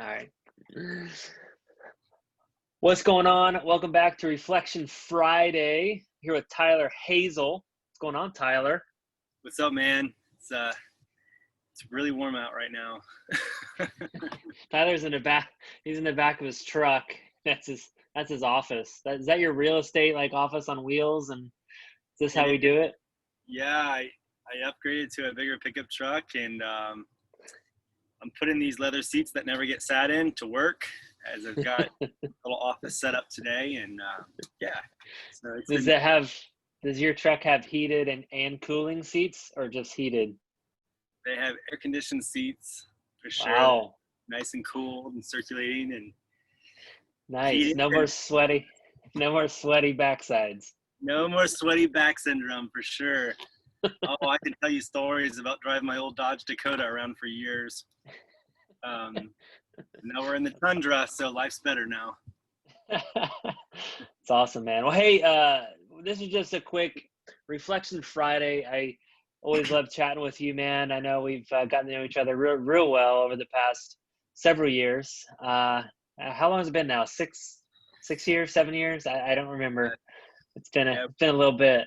All right. What's going on? Welcome back to Reflection Friday. Here with Tyler Hazel. What's going on, Tyler? What's up, man? It's really warm out right now. Tyler's in the back. He's in the back of his truck. That's his office. Is that your real estate like office on wheels? And is this how we do it? Yeah, I upgraded to a bigger pickup truck, and I'm putting these leather seats that never get sat in to work, as I've got a little office set up today. And yeah, so does your truck have heated and cooling seats, or just heated? they have air conditioned seats for sure. Wow. Nice and cool and circulating and Nice. heated. No more sweaty backsides. No more sweaty back syndrome for sure. Oh, I can tell you stories about driving my old Dodge Dakota around for years. Now we're in the tundra, so life's better now. It's awesome, man. Well, hey, this is just a quick Reflection Friday. I always love chatting with you, man. I know we've gotten to know each other real well over the past several years. How long has it been now? 6 years, 7 years? I don't remember. It's been a little bit,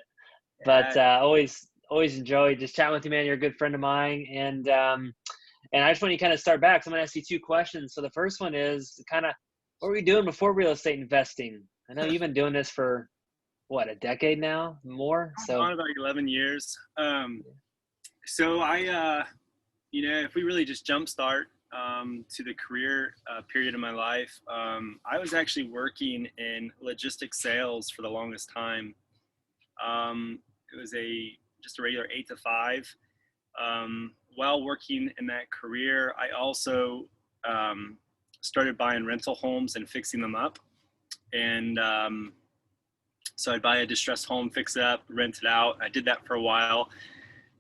but always enjoy just chatting with you, man. You're a good friend of mine, and I just want to kind of start back. So I'm going to ask you 2 questions. So the first one is kind of, what were you doing before real estate investing? I know you've been doing this for what, a decade now, more? So about 11 years. So I, if we really just jumpstart to the career period of my life, I was actually working in logistics sales for the longest time. It was just a regular 8 to 5. While working in that career, I also started buying rental homes and fixing them up. And so I'd buy a distressed home, fix it up, rent it out. I did that for a while.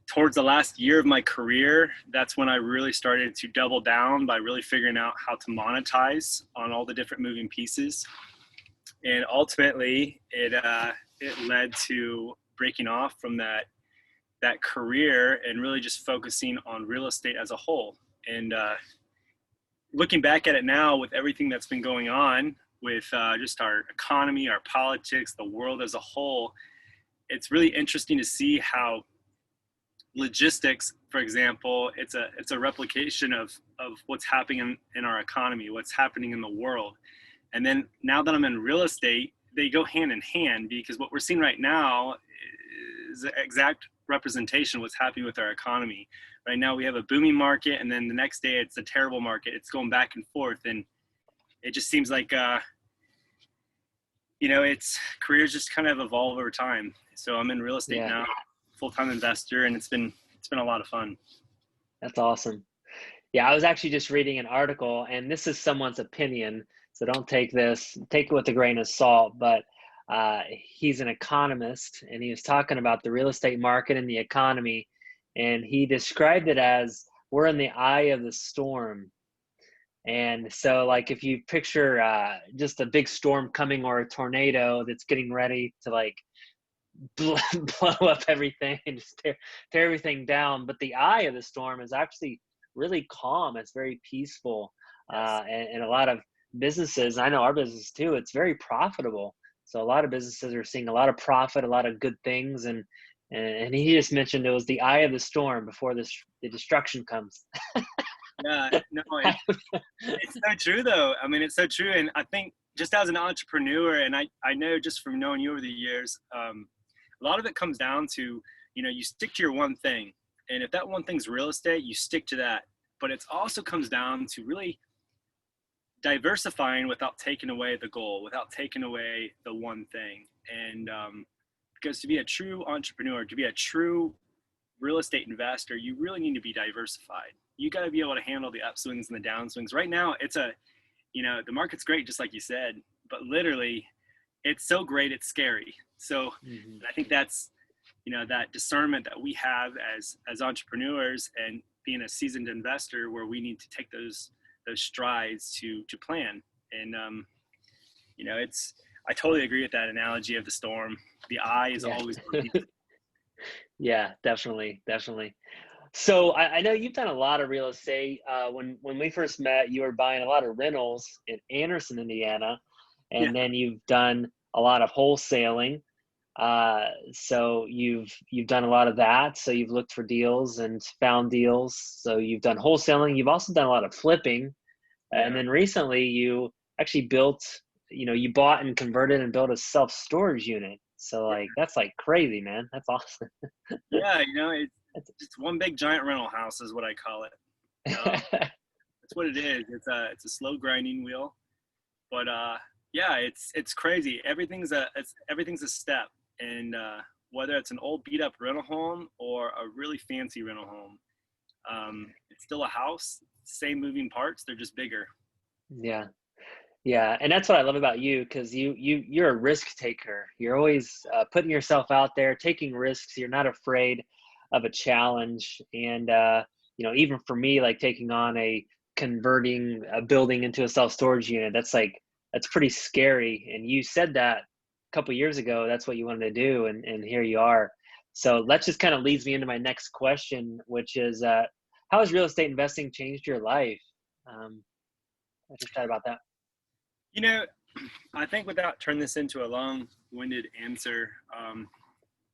Towards the last year of my career, that's when I really started to double down by really figuring out how to monetize on all the different moving pieces. And ultimately, it led to breaking off from that career and really just focusing on real estate as a whole. And looking back at it now with everything that's been going on with just our economy, our politics, the world as a whole, it's really interesting to see how logistics, for example, it's a replication of what's happening in our economy, what's happening in the world. And then now that I'm in real estate, they go hand in hand, because what we're seeing right now is the exact representation of what's happening with our economy. Right now we have a booming market, and then the next day it's a terrible market. It's going back and forth, and it just seems like it's careers just kind of evolve over time. So I'm in real estate now, full-time investor, and it's been a lot of fun. That's awesome. Yeah, I was actually just reading an article, and this is someone's opinion, so don't take it with a grain of salt, but he's an economist, and he was talking about the real estate market and the economy, and he described it as we're in the eye of the storm. And so, like, if you picture just a big storm coming, or a tornado that's getting ready to like blow up everything and just tear everything down, but the eye of the storm is actually really calm. It's very peaceful. And a lot of businesses, I know our business too, it's very profitable. So a lot of businesses are seeing a lot of profit, a lot of good things. And he just mentioned it was the eye of the storm before the destruction comes. Yeah, no, it's so true though. I mean, it's so true. And I think just as an entrepreneur, and I know just from knowing you over the years, a lot of it comes down to, you stick to your one thing. And if that one thing's real estate, you stick to that. But it also comes down to really diversifying without taking away the goal, without taking away the one thing. And because to be a true entrepreneur, to be a true real estate investor, you really need to be diversified. You got to be able to handle the upswings and the downswings. Right now, the market's great, just like you said, but literally it's so great, it's scary. So I think that's, that discernment that we have as entrepreneurs and being a seasoned investor, where we need to take those strides to plan. And, I totally agree with that analogy of the storm. The eye is always. Yeah, definitely. So I know you've done a lot of real estate. When we first met, you were buying a lot of rentals in Anderson, Indiana, Yeah. and then you've done a lot of wholesaling. So you've done a lot of that. So you've looked for deals and found deals. So you've done wholesaling. You've also done a lot of flipping, and Yeah. then recently you actually built. You bought and converted and built a self storage unit. So Yeah. like that's like crazy, man. That's awesome. Yeah. It's just one big giant rental house is what I call it. That's what it is. It's a slow grinding wheel, but yeah, it's crazy. Everything's a step, and whether it's an old beat up rental home or a really fancy rental home, it's still a house. Same moving parts. They're just bigger. Yeah. Yeah, and that's what I love about you because you're a risk taker. You're always putting yourself out there, taking risks. You're not afraid of a challenge, and even for me, like taking on converting a building into a self storage unit, that's pretty scary. And you said that a couple years ago. That's what you wanted to do, and here you are. So that just kind of leads me into my next question, which is, how has real estate investing changed your life? Um, I just thought about that. You know, I think without turning this into a long-winded answer,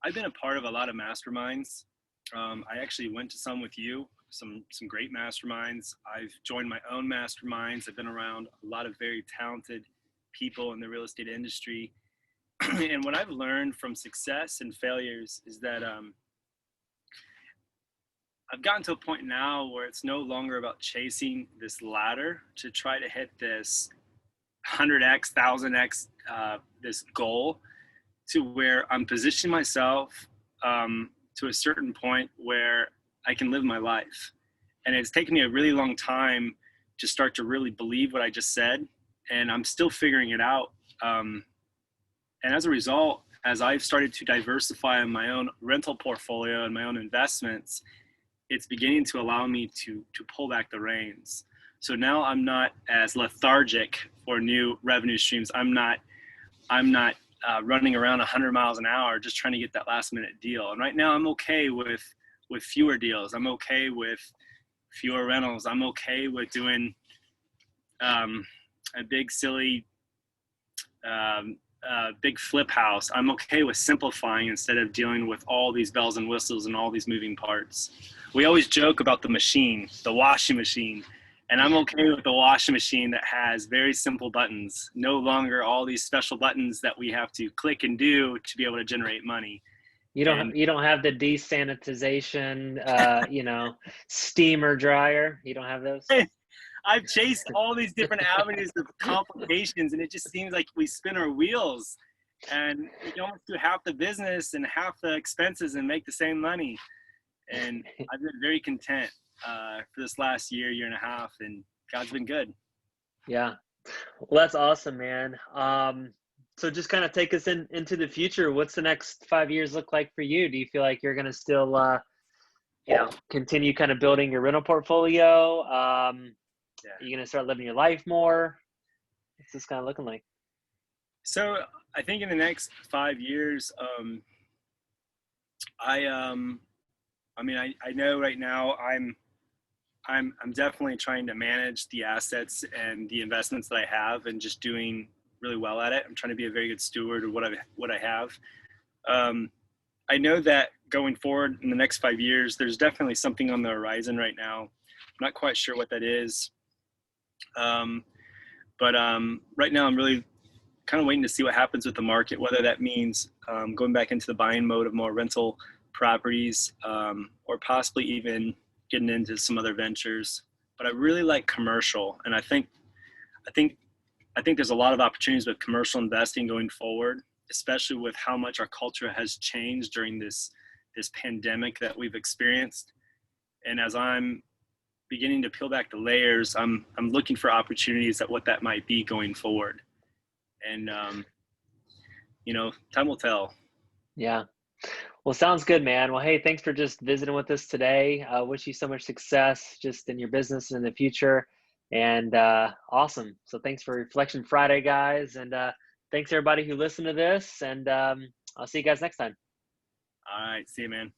I've been a part of a lot of masterminds. I actually went to some with you, some great masterminds. I've joined my own masterminds. I've been around a lot of very talented people in the real estate industry. And what I've learned from success and failures is that I've gotten to a point now where it's no longer about chasing this ladder to try to hit this 100x, 1000x, this goal, to where I'm positioning myself to a certain point where I can live my life. And it's taken me a really long time to start to really believe what I just said. And I'm still figuring it out. And as a result, as I've started to diversify my own rental portfolio and my own investments, it's beginning to allow me to pull back the reins. So now I'm not as lethargic for new revenue streams. I'm not running around 100 miles an hour just trying to get that last minute deal. And right now I'm okay with fewer deals. I'm okay with fewer rentals. I'm okay with doing a big silly big flip house. I'm okay with simplifying instead of dealing with all these bells and whistles and all these moving parts. We always joke about the machine, the washing machine, and I'm okay with the washing machine that has very simple buttons, no longer all these special buttons that we have to click and do to be able to generate money. And You don't have the desanitization, steamer dryer. You don't have those? I've chased all these different avenues of complications, and it just seems like we spin our wheels and we can almost do half the business and half the expenses and make the same money. And I've been very content for this last year and a half, and God's been good. Yeah. Well, that's awesome, man. So just kind of take us into the future. What's the next 5 years look like for you? Do you feel like you're going to still, continue kind of building your rental portfolio? Yeah. Are you going to start living your life more? What's this kind of looking like? So I think in the next 5 years, I know right now I'm definitely trying to manage the assets and the investments that I have and just doing really well at it. I'm trying to be a very good steward of what I have. I know that going forward in the next 5 years, there's definitely something on the horizon right now. I'm not quite sure what that is. But right now I'm really kind of waiting to see what happens with the market, whether that means going back into the buying mode of more rental properties, or possibly even getting into some other ventures. But I really like commercial, and I think there's a lot of opportunities with commercial investing going forward, especially with how much our culture has changed during this pandemic that we've experienced. And as I'm beginning to peel back the layers, I'm looking for opportunities at what that might be going forward. And time will tell. Yeah. Well, sounds good, man. Well, hey, thanks for just visiting with us today. Wish you so much success just in your business and in the future. And awesome. So thanks for Reflection Friday, guys. And thanks everybody who listened to this. And I'll see you guys next time. All right, see you, man.